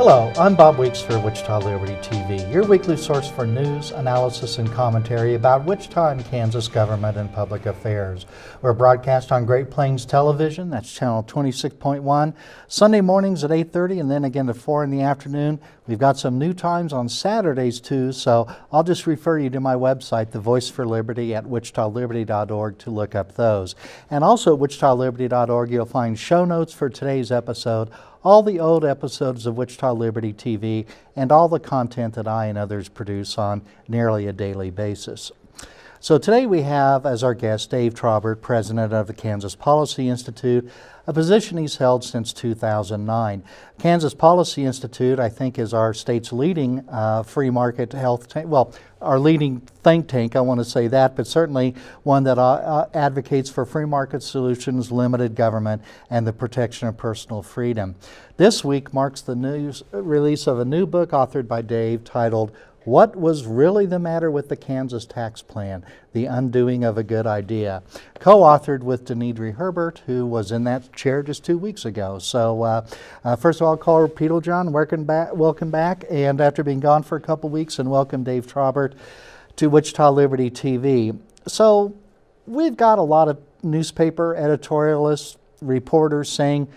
Hello, I'm Bob Weeks for Wichita Liberty TV, your weekly source for news, analysis, and commentary about Wichita and Kansas government and public affairs. We're broadcast on Great Plains Television, that's channel 26.1, Sunday mornings at 8:30 and then again at 4 in the afternoon. We've got some new times on Saturdays too, so I'll just refer you to my website, The Voice for Liberty at wichitaliberty.org to look up those. And also at wichitaliberty.org you'll find show notes for today's episode, all the old episodes of Wichita Liberty TV, and all the content that I and others produce on nearly a daily basis. So today we have as our guest Dave Trabert, president of the Kansas Policy Institute, a position he's held since 2009. Kansas Policy Institute, I think, is our state's leading free market health tank. Well, our leading think tank, I want to say that, but certainly one that advocates for free market solutions, limited government, and the protection of personal freedom. This week marks the release of a new book authored by Dave titled What Was Really the Matter with the Kansas Tax Plan? The Undoing of a Good Idea, co-authored with Denidre Herbert, who was in that chair just 2 weeks ago. So first of all, Carl Peterjohn, welcome back, and after being gone for a couple weeks, and welcome Dave Trabert to Wichita Liberty TV. So we've got a lot of newspaper editorialists, reporters saying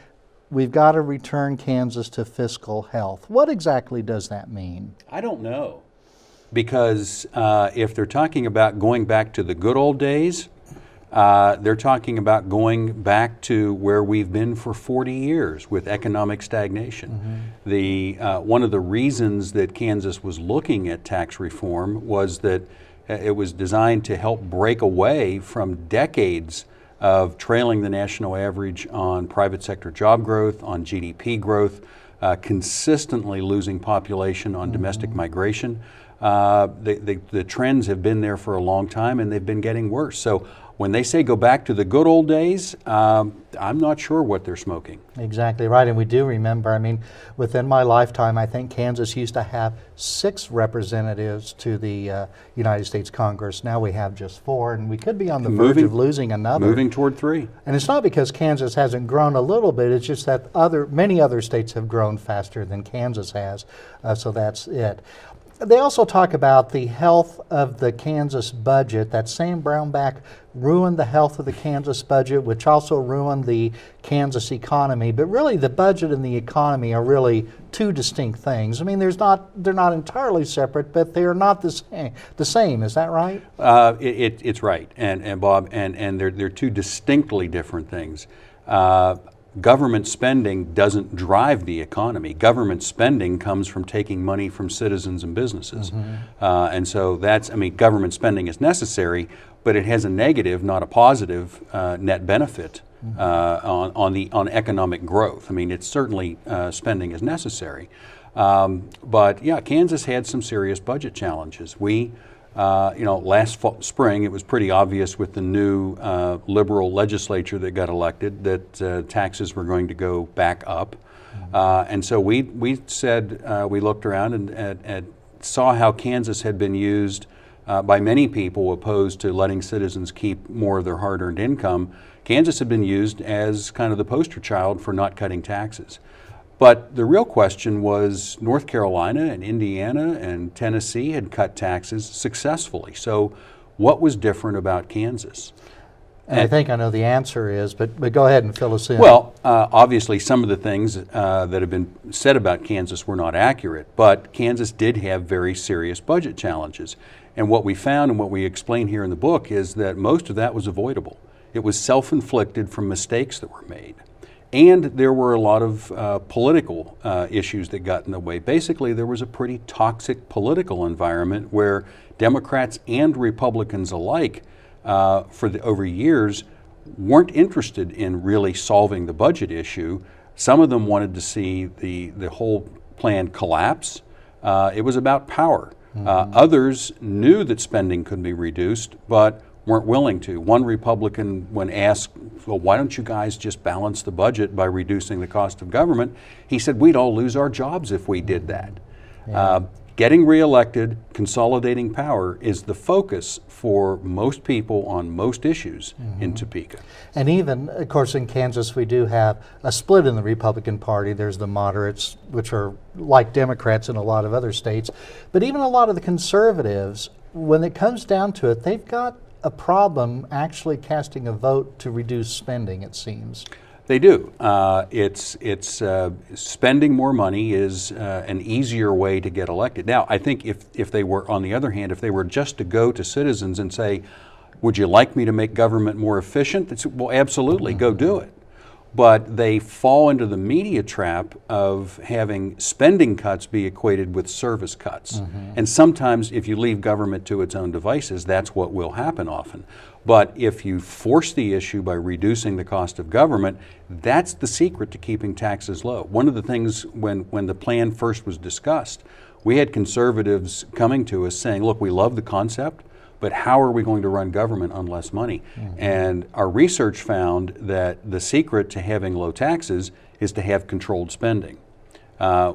we've got to return Kansas to fiscal health. What exactly does that mean? I don't know. Because if they're talking about going back to the good old days, they're talking about going back to where we've been for 40 years with economic stagnation. Mm-hmm. One of the reasons that Kansas was looking at tax reform was that it was designed to help break away from decades of trailing the national average on private sector job growth, on GDP growth, consistently losing population on domestic migration. The trends have been there for a long time and they've been getting worse. So when they say go back to the good old days, I'm not sure what they're smoking. Exactly right, and we do remember, I mean, within my lifetime, I think Kansas used to have 6 representatives to the United States Congress. Now we have just 4, and we could be on the verge of losing another. Moving toward 3. And it's not because Kansas hasn't grown a little bit, it's just that many other states have grown faster than Kansas has, so that's it. They also talk about the health of the Kansas budget. That same Brownback ruined the health of the Kansas budget, which also ruined the Kansas economy. But really, the budget and the economy are really two distinct things. I mean, they're not entirely separate, but they are not the same. Is that right? It's right, and Bob, and they're two distinctly different things. Government spending doesn't drive the economy. Government spending comes from taking money from citizens and businesses. Mm-hmm. And so government spending is necessary, but it has a negative, not a positive, net benefit on economic growth. I mean, it's certainly spending is necessary. But yeah, Kansas had some serious budget challenges. Last spring, it was pretty obvious with the new liberal legislature that got elected that taxes were going to go back up. And so we said, we looked around and saw how Kansas had been used by many people opposed to letting citizens keep more of their hard-earned income. Kansas had been used as kind of the poster child for not cutting taxes. But the real question was North Carolina and Indiana and Tennessee had cut taxes successfally. So what was different about Kansas? And I think I know the answer is, but go ahead and fill us in. Well, obviously some of the things that have been said about Kansas were not accurate, but Kansas did have very serious budget challenges. And what we found and what we explain here in the book is that most of that was avoidable. It was self-inflicted from mistakes that were made. And there were a lot of political issues that got in the way. Basically, there was a pretty toxic political environment where Democrats and Republicans alike, over years, weren't interested in really solving the budget issue. Some of them wanted to see the whole plan collapse. It was about power. Mm-hmm. Others knew that spending could be reduced, but weren't willing to. One Republican, when asked, well, why don't you guys just balance the budget by reducing the cost of government? He said, we'd all lose our jobs if we did that. Yeah. Getting reelected, consolidating power is the focus for most people on most issues in Topeka. And even, of course, in Kansas, we do have a split in the Republican Party. There's the moderates, which are like Democrats in a lot of other states. But even a lot of the conservatives, when it comes down to it, they've got a problem actually casting a vote to reduce spending, it seems. They do. Spending more money is an easier way to get elected. Now, I think if they were, on the other hand, if they were just to go to citizens and say, would you like me to make government more efficient? They'd say, well, absolutely, go do it. But they fall into the media trap of having spending cuts be equated with service cuts. And sometimes if you leave government to its own devices, that's what will happen often. But if you force the issue by reducing the cost of government, that's the secret to keeping taxes low. One of the things when the plan first was discussed, we had conservatives coming to us saying, look, we love the concept, but how are we going to run government on less money? And our research found that the secret to having low taxes is to have controlled spending.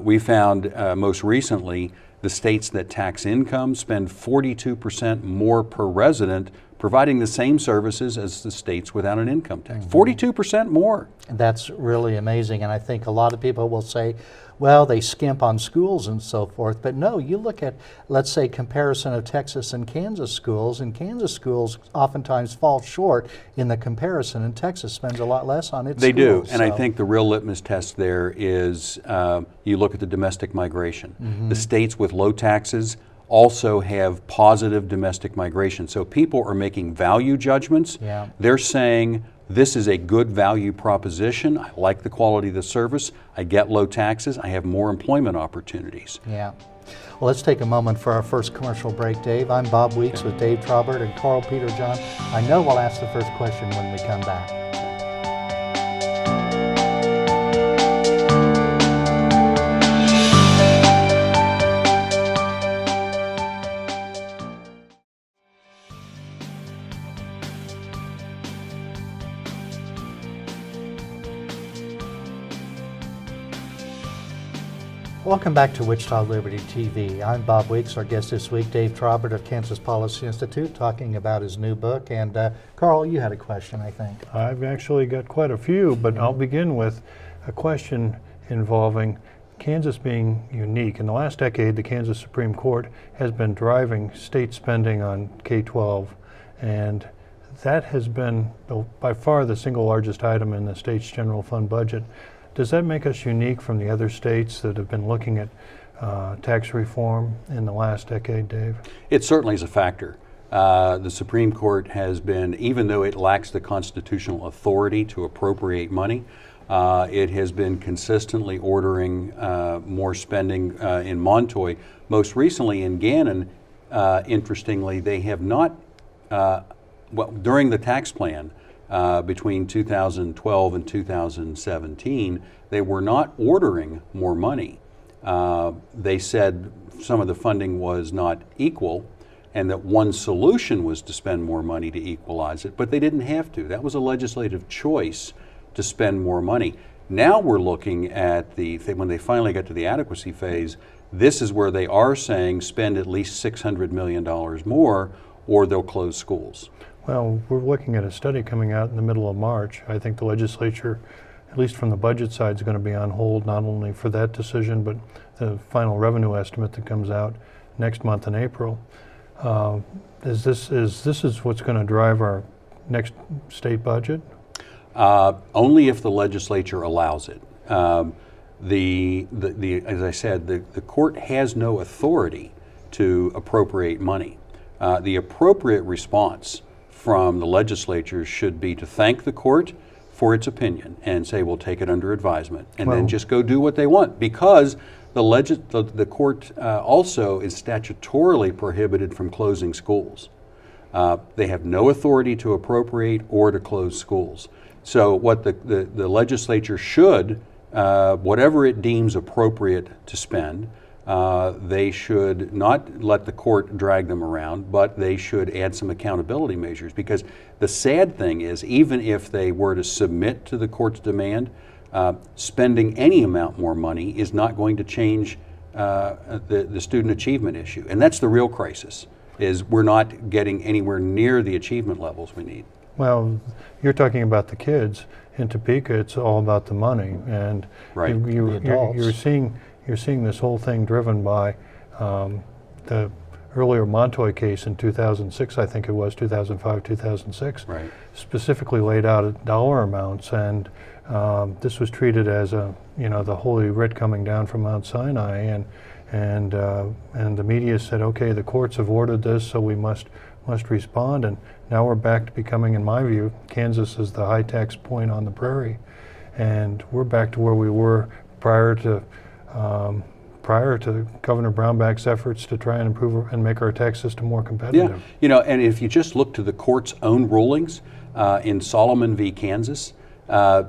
We found most recently the states that tax income spend 42% more per resident providing the same services as the states without an income tax. 42% more. That's really amazing. And I think a lot of people will say, well, they skimp on schools and so forth. But no, you look at, let's say, comparison of Texas and Kansas schools, and Kansas schools oftentimes fall short in the comparison, and Texas spends a lot less on its They schools. do, and I think the real litmus test there is you look at the domestic migration. The states with low taxes also have positive domestic migration. So people are making value judgments. Yeah. They're saying, this is a good value proposition. I like the quality of the service. I get low taxes. I have more employment opportunities. Yeah. Well, let's take a moment for our first commercial break, Dave. I'm Bob Weeks with Dave Trabert and Karl Peterjohn. I know we'll ask the first question when we come back. Welcome back to Wichita Liberty TV. I'm Bob Weeks. Our guest this week, Dave Trabert of Kansas Policy Institute, talking about his new book. And Karl, you had a question, I think. I've actually got quite a few, but I'll begin with a question involving Kansas being unique. In the last decade, the Kansas Supreme Court has been driving state spending on K-12, and that has been by far the single largest item in the state's general fund budget. Does that make us unique from the other states that have been looking at tax reform in the last decade, Dave? It certainly is a factor. The Supreme Court has been, even though it lacks the constitutional authority to appropriate money, it has been consistently ordering more spending in Montoy. Most recently in Gannon, interestingly, they have not, during the tax plan, between 2012 and 2017, they were not ordering more money. They said some of the funding was not equal and that one solution was to spend more money to equalize it, but they didn't have to. That was a legislative choice to spend more money. Now we're looking at when they finally get to the adequacy phase, this is where they are saying spend at least $600 million more or they'll close schools. Well, we're looking at a study coming out in the middle of March. I think the legislature, at least from the budget side, is going to be on hold not only for that decision, but the final revenue estimate that comes out next month in April. Is this what's going to drive our next state budget? Only if the legislature allows it. As I said, the court has no authority to appropriate money. The appropriate response from the legislature should be to thank the court for its opinion and say we'll take it under advisement and then just go do what they want, because the court also is statutorily prohibited from closing schools. They have no authority to appropriate or to close schools. So what the legislature should, whatever it deems appropriate to spend, they should not let the court drag them around, but they should add some accountability measures, because the sad thing is, even if they were to submit to the court's demand, spending any amount more money is not going to change the student achievement issue. And that's the real crisis, is we're not getting anywhere near the achievement levels we need. Well, you're talking about the kids. In Topeka, it's all about the money, and Right. you're seeing this whole thing driven by the earlier Montoy case in 2006, I think it was 2005, 2006. Right. Specifically laid out dollar amounts, and this was treated as the Holy Writ coming down from Mount Sinai, and the media said, okay, the courts have ordered this, so we must respond. And now we're back to becoming, in my view, Kansas is the high tax point on the prairie, and we're back to where we were prior to Governor Brownback's efforts to try and improve and make our tax system more competitive. Yeah, and if you just look to the court's own rulings in Solomon v. Kansas,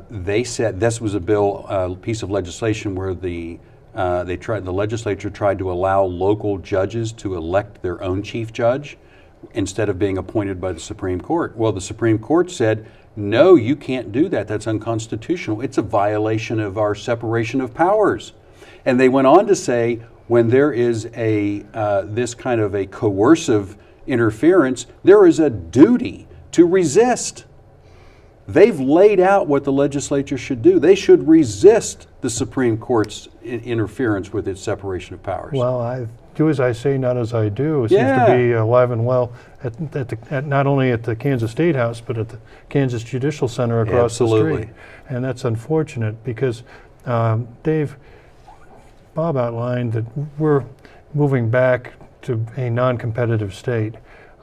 they said this was a piece of legislation where the legislature tried to allow local judges to elect their own chief judge instead of being appointed by the Supreme Court. Well, the Supreme Court said, no, you can't do that. That's unconstitutional. It's a violation of our separation of powers. And they went on to say, when there is this kind of a coercive interference, there is a duty to resist. They've laid out what the legislature should do. They should resist the Supreme Court's interference with its separation of powers. Well, I do as I say, not as I do. It Yeah. seems to be alive and well at not only at the Kansas State House, but at the Kansas Judicial Center across the Absolutely. street. And that's unfortunate because, Bob outlined that we're moving back to a non-competitive state.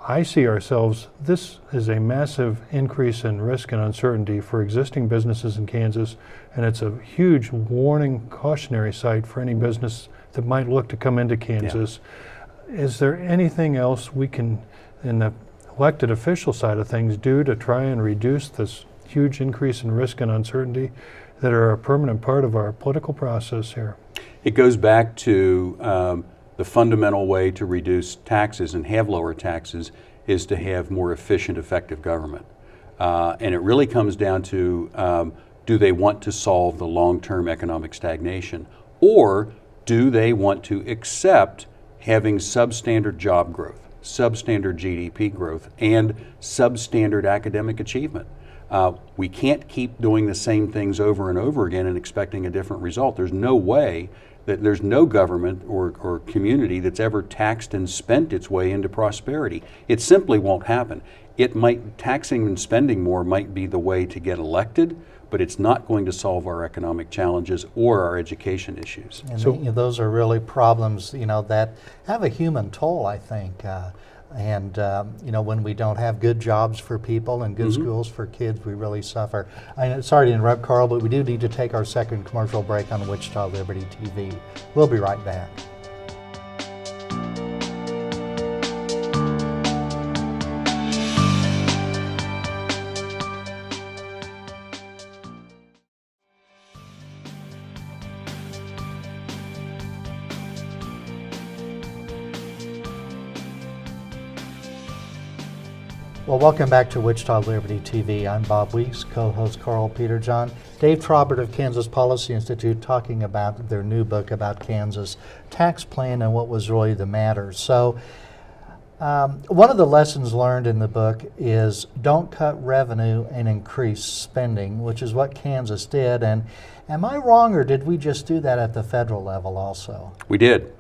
I see ourselves, this is a massive increase in risk and uncertainty for existing businesses in Kansas, and it's a huge warning, cautionary sight for any business that might look to come into Kansas. Is there anything else we can, in the elected official side of things, do to try and reduce this huge increase in risk and uncertainty that are a permanent part of our political process here? It goes back to the fundamental way to reduce taxes and have lower taxes is to have more efficient, effective government. And it really comes down to, do they want to solve the long-term economic stagnation? Or do they want to accept having substandard job growth, substandard GDP growth, and substandard academic achievement? We can't keep doing the same things over and over again and expecting a different result. There's no way that there's no government or community that's ever taxed and spent its way into prosperity. It simply won't happen. Taxing and spending more might be the way to get elected, but it's not going to solve our economic challenges or our education issues. And those are really problems, that have a human toll, I think. When we don't have good jobs for people and good schools for kids, we really suffer. Sorry to interrupt, Karl, but we do need to take our second commercial break on Wichita Liberty TV. We'll be right back. Well, welcome back to Wichita Liberty TV. I'm Bob Weeks, co-host Karl Peterjohn. Dave Trabert of Kansas Policy Institute talking about their new book about Kansas tax plan and what was really the matter. So one of the lessons learned in the book is don't cut revenue and increase spending, which is what Kansas did. And am I wrong, or did we just do that at the federal level also? We did.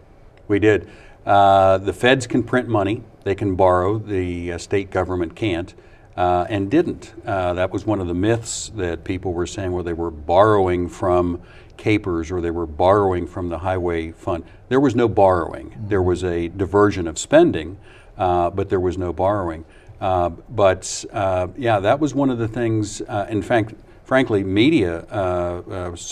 The feds can print money. They can borrow. The state government can't, and didn't. That was one of the myths that people were saying, where they were borrowing from capers or they were borrowing from the highway fund. There was no borrowing. There was a diversion of spending, but there was no borrowing. That was one of the things. In fact, frankly, media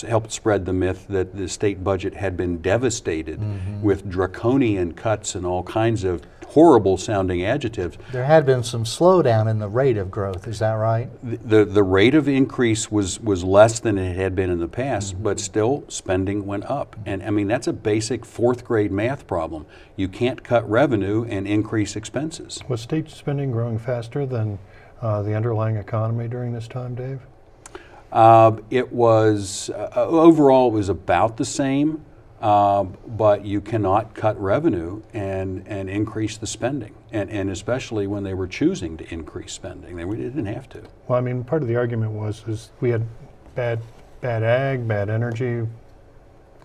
helped spread the myth that the state budget had been devastated with draconian cuts and all kinds of horrible sounding adjectives. There had been some slowdown in the rate of growth, is that right? The rate of increase was less than it had been in the past, but still spending went up. And I mean, that's a basic fourth grade math problem. You can't cut revenue and increase expenses. Was state spending growing faster than the underlying economy during this time, Dave? It was, overall, it was about the same. but you cannot cut revenue and increase the spending, and especially when they were choosing to increase spending. They didn't have to. Well, I mean, part of the argument is we had bad ag, bad energy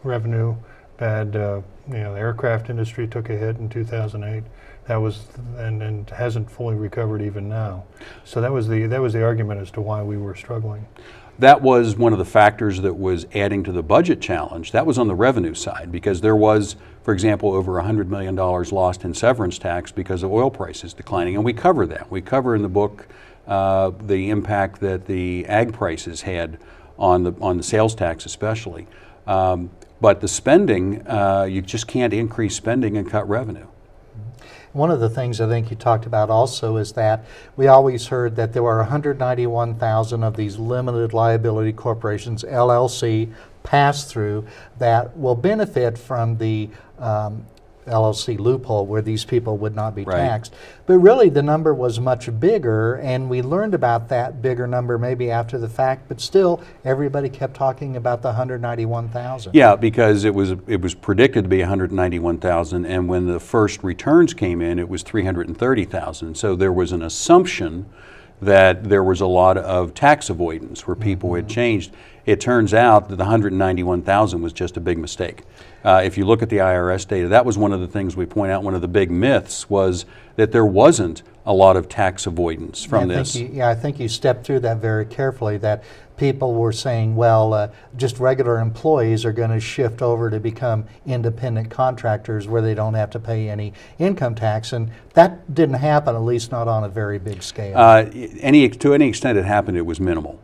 revenue, bad, the aircraft industry took a hit in 2008. That was, and hasn't fully recovered even now. So that was the argument as to why we were struggling. That was one of the factors that was adding to the budget challenge. That was on the revenue side, because there was, for example, over $100 million lost in severance tax because of oil prices declining, and we cover that. We cover in the book the impact that the ag prices had on the sales tax especially. But the spending, you just can't increase spending and cut revenue. One of the things I think you talked about also is that we always heard that there were 191,000 of these limited liability corporations, LLC, pass-through, that will benefit from the LLC loophole where these people would not be Right. taxed. But really the number was much bigger, and we learned about that bigger number maybe after the fact, but still everybody kept talking about the 191,000. Yeah, because it was predicted to be 191,000, and when the first returns came in, it was 330,000. So there was an assumption that there was a lot of tax avoidance where people had changed. It turns out that the 191,000 was just a big mistake. If you look at the IRS data, that was one of the things we point out. One of the big myths was that there wasn't a lot of tax avoidance from this. I think you stepped through that very carefully, that people were saying, well, just regular employees are going to shift over to become independent contractors where they don't have to pay any income tax, and that didn't happen, at least not on a very big scale. To any extent it happened, it was minimal.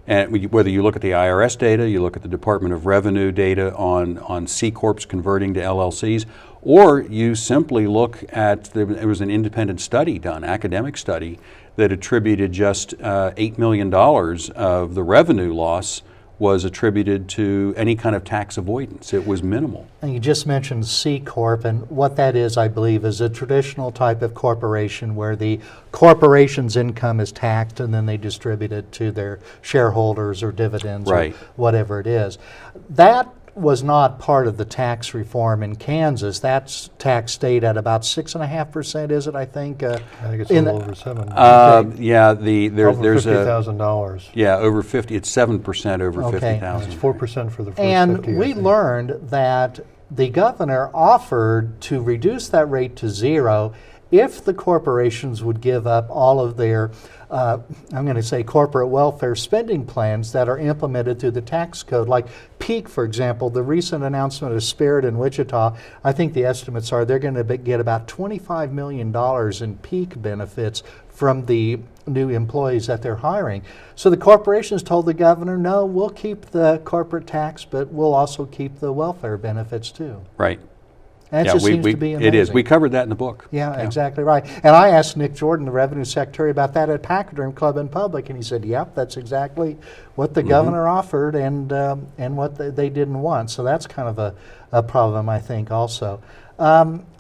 And whether you look at the IRS data, you look at the Department of Revenue data on C Corps converting to LLCs, or you simply look at, there was an independent study done, academic study, that attributed just $8 million of the revenue loss was attributed to any kind of tax avoidance. It was minimal. And you just mentioned C Corp, and what that is, I believe, is a traditional type of corporation where the corporation's income is taxed and then they distribute it to their shareholders or dividends Right. or whatever it is. That was not part of the tax reform in Kansas. That's tax stayed at about 6.5%, is it, I think? I think it's a in little the- over 7. Yeah, Over there's a $50,000. yeah over 50. It's 7% over Okay. 50,000. It's 4% for the first 50. And I we think. learned that the governor offered to reduce that rate to 0 if the corporations would give up all of their, I'm going to say, corporate welfare spending plans that are implemented through the tax code. Like Peak, for example, the recent announcement of Spirit in Wichita, I think the estimates are they're going to get about $25 million in Peak benefits from the new employees that they're hiring. So the corporations told the governor, no, we'll keep the corporate tax, but we'll also keep the welfare benefits too. Right. And it Yeah, just seems to be amazing. it is. We covered that in the book. Yeah, exactly right. And I asked Nick Jordan, the Revenue Secretary, about that at Pachyderm Club in public, and he said, yep, that's exactly what the governor offered and what they didn't want. So that's kind of a problem, I think, also.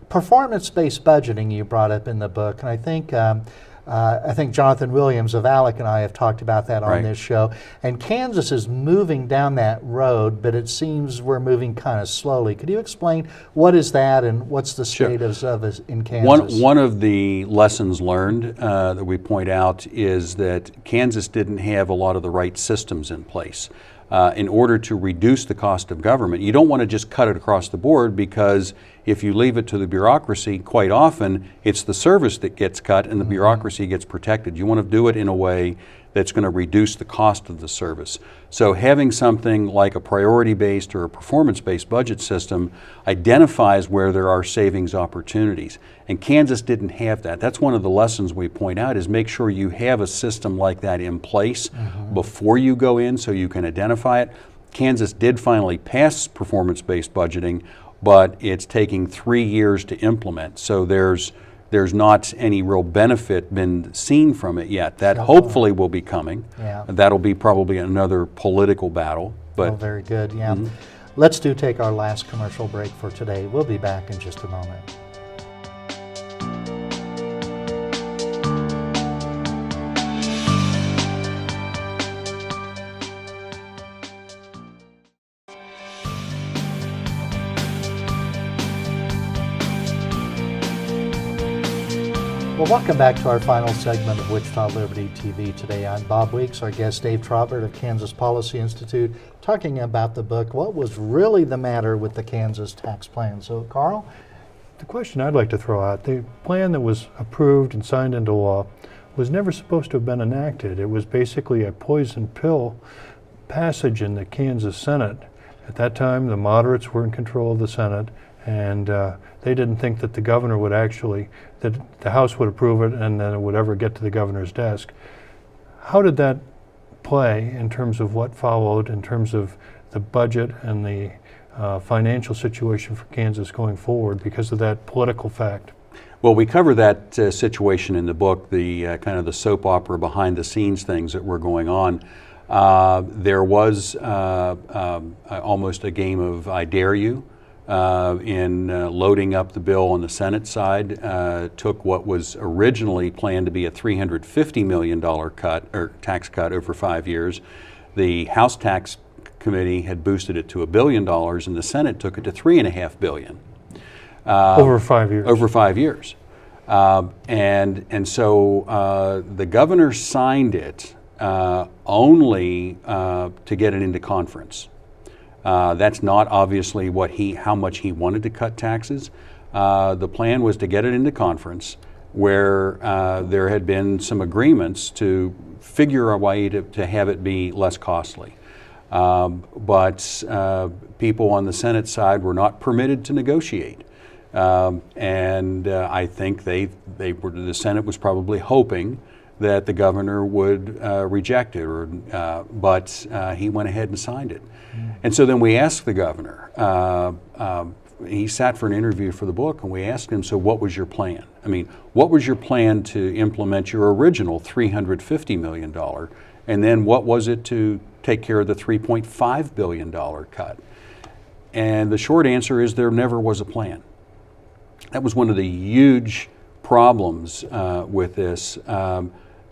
Performance-based budgeting you brought up in the book, and I think Jonathan Williams of ALEC and I have talked about that on Right. this show. And Kansas is moving down that road, but it seems we're moving kind of slowly. Could you explain what is that and what's the status of it in Kansas? One of the lessons learned that we point out is that Kansas didn't have a lot of the right systems in place. In order to reduce the cost of government, you don't want to just cut it across the board, because if you leave it to the bureaucracy, quite often it's the service that gets cut and the bureaucracy gets protected. You want to do it in a way that's going to reduce the cost of the service. So having something like a priority-based or a performance-based budget system identifies where there are savings opportunities. And Kansas didn't have that. That's one of the lessons we point out, is make sure you have a system like that in place before you go in so you can identify it. Kansas did finally pass performance-based budgeting, but it's taking 3 years to implement. So there's not any real benefit been seen from it yet. That hopefully will be coming. Yeah. That'll be probably another political battle. But Oh, very good, yeah. Let's take our last commercial break for today. We'll be back in just a moment. Well, welcome back to our final segment of Wichita Liberty TV. Today I'm Bob Weeks, our guest Dave Trabert of Kansas Policy Institute, talking about the book, What Was Really the Matter with the Kansas Tax Plan. So, Karl? The question I'd like to throw out, the plan that was approved and signed into law was never supposed to have been enacted. It was basically a poison pill passage in the Kansas Senate. At that time, the moderates were in control of the Senate, and they didn't think that the governor would actually, that the House would approve it and then it would ever get to the governor's desk. How did that play in terms of what followed, in terms of the budget and the financial situation for Kansas going forward because of that political fact? Well, we cover that situation in the book, the kind of the soap opera behind the scenes things that were going on. There was almost a game of I dare you in loading up the bill on the Senate side. Took what was originally planned to be a $350 million cut or tax cut over 5 years. The House Tax Committee had boosted it to $1 billion, and the Senate took it to $3.5 billion. Over 5 years. Over 5 years. And so the governor signed it only to get it into conference. That's not obviously how much he wanted to cut taxes. The plan was to get it into conference where there had been some agreements to figure a way to have it be less costly. But people on the Senate side were not permitted to negotiate. And I think the Senate was probably hoping that the governor would reject it, but he went ahead and signed it. And so then we asked the governor, he sat for an interview for the book, and we asked him, so what was your plan? I mean, what was your plan to implement your original $350 million? And then what was it to take care of the $3.5 billion cut? And the short answer is there never was a plan. That was one of the huge problems with this.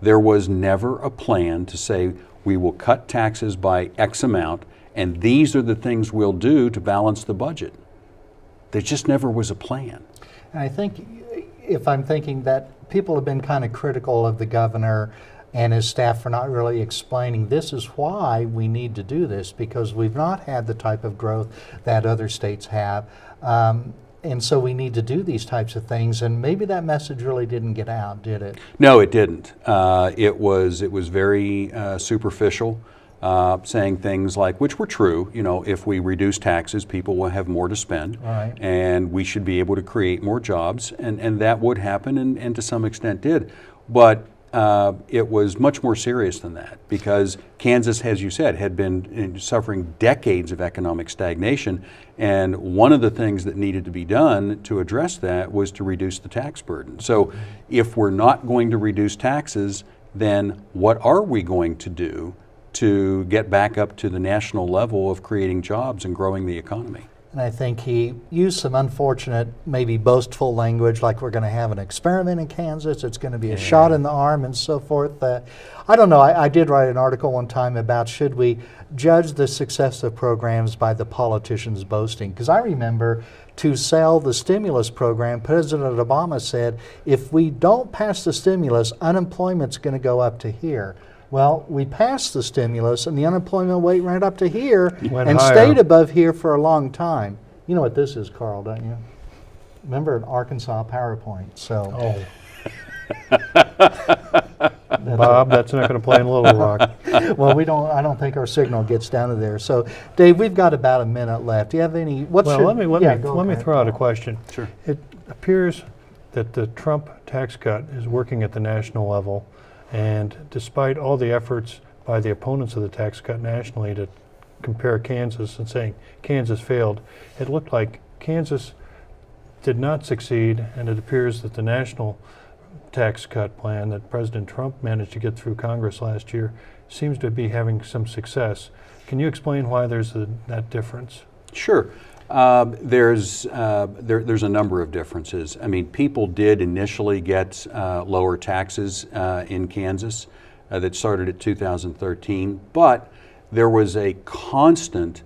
There was never a plan to say we will cut taxes by X amount and these are the things we'll do to balance the budget. There just never was a plan. And I think, if I'm thinking that people have been kind of critical of the governor and his staff for not really explaining this is why we need to do this, because we've not had the type of growth that other states have. And so we need to do these types of things, and maybe that message really didn't get out, did it? No, it didn't. It was very superficial, saying things like, which were true, if we reduce taxes, people will have more to spend, right, and we should be able to create more jobs, and that would happen, and to some extent did. But it was much more serious than that, because Kansas, as you said, had been suffering decades of economic stagnation, and one of the things that needed to be done to address that was to reduce the tax burden. So if we're not going to reduce taxes, then what are we going to do to get back up to the national level of creating jobs and growing the economy? And I think he used some unfortunate, maybe boastful language, like we're going to have an experiment in Kansas, it's going to be a shot in the arm and so forth. I don't know, I did write an article one time about should we judge the success of programs by the politicians boasting? Because I remember to sell the stimulus program, President Obama said, if we don't pass the stimulus, unemployment's going to go up to here. Well, we passed the stimulus and the unemployment rate went up to here and stayed above here for a long time. You know what this is, Karl, don't you? Remember an Arkansas PowerPoint, so. Oh. Bob, that's not going to play in Little Rock. Well, I don't think our signal gets down to there. So, Dave, we've got about a minute left. Do you have any, let me throw out a question. Sure. It appears that the Trump tax cut is working at the national level. And despite all the efforts by the opponents of the tax cut nationally to compare Kansas and saying Kansas failed, it looked like Kansas did not succeed, and it appears that the national tax cut plan that President Trump managed to get through Congress last year seems to be having some success. Can you explain why there's that difference? Sure. There's a number of differences. I mean, people did initially get lower taxes in Kansas that started at 2013, but there was a constant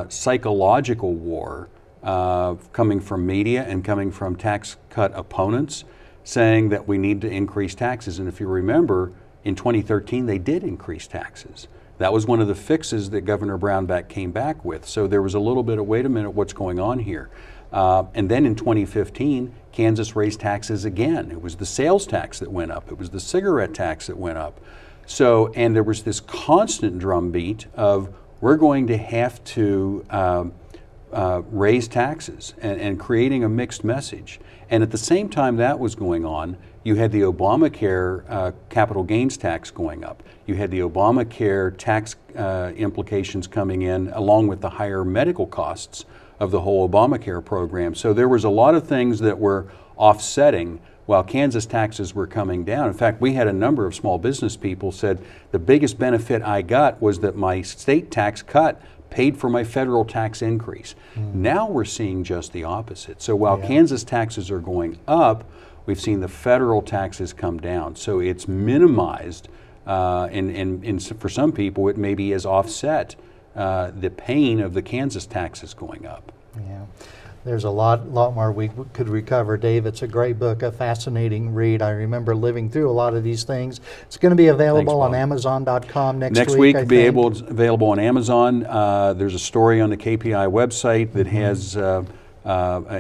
psychological war coming from media and coming from tax cut opponents saying that we need to increase taxes. And if you remember, in 2013, they did increase taxes. That was one of the fixes that Governor Brownback came back with. So there was a little bit of, wait a minute, what's going on here? And then in 2015, Kansas raised taxes again. It was the sales tax that went up. It was the cigarette tax that went up. So, and there was this constant drumbeat of, we're going to have to raise taxes and creating a mixed message. And at the same time that was going on, you had the Obamacare capital gains tax going up. You had the Obamacare tax implications coming in along with the higher medical costs of the whole Obamacare program. So there was a lot of things that were offsetting while Kansas taxes were coming down. In fact, we had a number of small business people said the biggest benefit I got was that my state tax cut paid for my federal tax increase. Now we're seeing just the opposite. So while Kansas taxes are going up, we've seen the federal taxes come down. So it's minimized, and for some people it maybe has offset the pain of the Kansas taxes going up. Yeah. There's a lot more we could recover, Dave. It's a great book, a fascinating read. I remember living through a lot of these things. It's going to be available on Amazon.com next week. Next week, available on Amazon. There's a story on the KPI website that has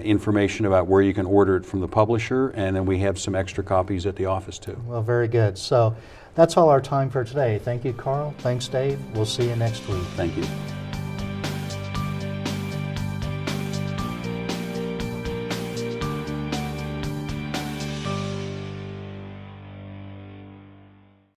information about where you can order it from the publisher, and then we have some extra copies at the office too. Well, very good. So that's all our time for today. Thank you, Karl. Thanks, Dave. We'll see you next week. Thank you.